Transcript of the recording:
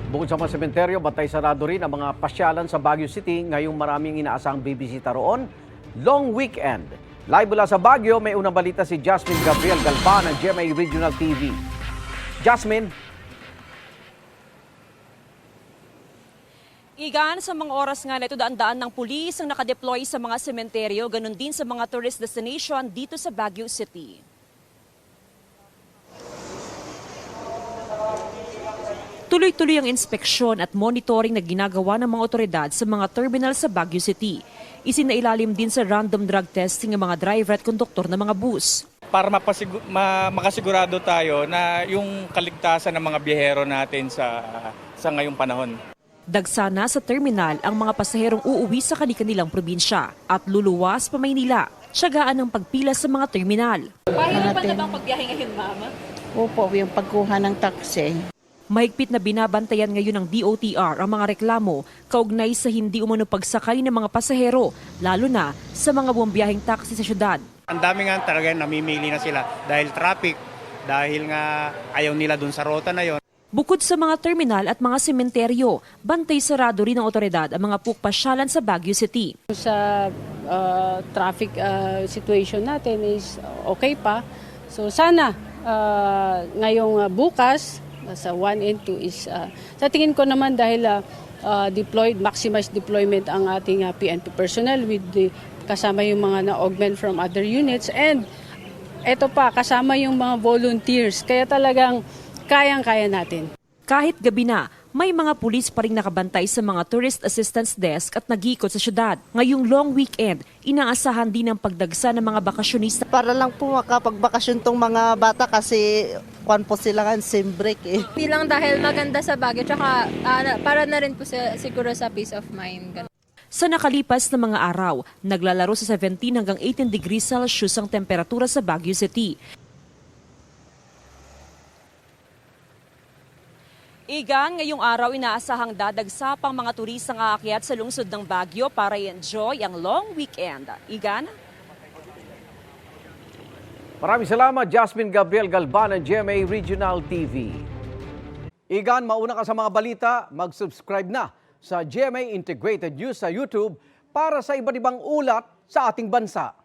Bukod sa mga sementeryo, bantay sarado rin ang mga pasyalan sa Baguio City ngayong maraming inaasahang bibisita roon. Long weekend. Live mula sa Baguio, may unang balita si Jasmine Gabriel Galban ng GMA Regional TV. Jasmine. Igan, sa mga oras nga na ito, daan-daan ng pulis ang nakadeploy sa mga sementeryo, ganun din sa mga tourist destination dito sa Baguio City. Tuloy-tuloy ang inspeksyon at monitoring na ginagawa ng mga otoridad sa mga terminal sa Baguio City. Isinailalim din sa random drug testing ang mga driver at konduktor ng mga bus. Para makasigurado tayo na yung kaligtasan ng mga biyahero natin sa ngayong panahon. Dagsana sa terminal ang mga pasaherong uuwi sa kanilang probinsya at luluwas pa Maynila. Tiyagaan ang pagpila sa mga terminal. Pahirapan na bang pagbiyahe ngayon, Mama? Opo, yung pagkuha ng taxi. Mahigpit na binabantayan ngayon ng DOTR ang mga reklamo kaugnay sa hindi umano pagsakay ng mga pasahero, lalo na sa mga buwambiyaheng taxi sa syudad. Ang dami nga talaga namimili na sila dahil traffic, dahil nga ayaw nila dun sa rota na yon. Bukod sa mga terminal at mga sementeryo, bantay sarado rin ng otoridad ang mga pukpasyalan sa Baguio City. Sa traffic situation natin is okay pa. So sana ngayong bukas, sa 1 and 2 is, sa tingin ko naman dahil maximized deployment ang ating PNP personnel with kasama yung mga na-augment from other units and eto pa, kasama yung mga volunteers. Kaya talagang kayang-kaya natin. Kahit gabi na, may mga pulis pa rin nakabantay sa mga tourist assistance desk at nag-iikot sa syudad. Ngayong long weekend, inaasahan din ang pagdagsa ng mga bakasyonista. Para lang po makapagbakasyon tong mga bata kasi kwan po sila nga sim break eh. Hindi lang dahil maganda sa Baguio, tsaka para na rin po siguro sa peace of mind. Ganun. Sa nakalipas na mga araw, naglalaro sa 17 hanggang 18 degrees Celsius ang temperatura sa Baguio City. Igan, ngayong araw inaasahang dadagsa pang mga turistang aakyat sa lungsod ng Baguio para i-enjoy ang long weekend. Igan? Maraming salamat, Jasmine Gabriel Galban ng GMA Regional TV. Igan, mauna ka sa mga balita, mag-subscribe na sa GMA Integrated News sa YouTube para sa iba't ibang ulat sa ating bansa.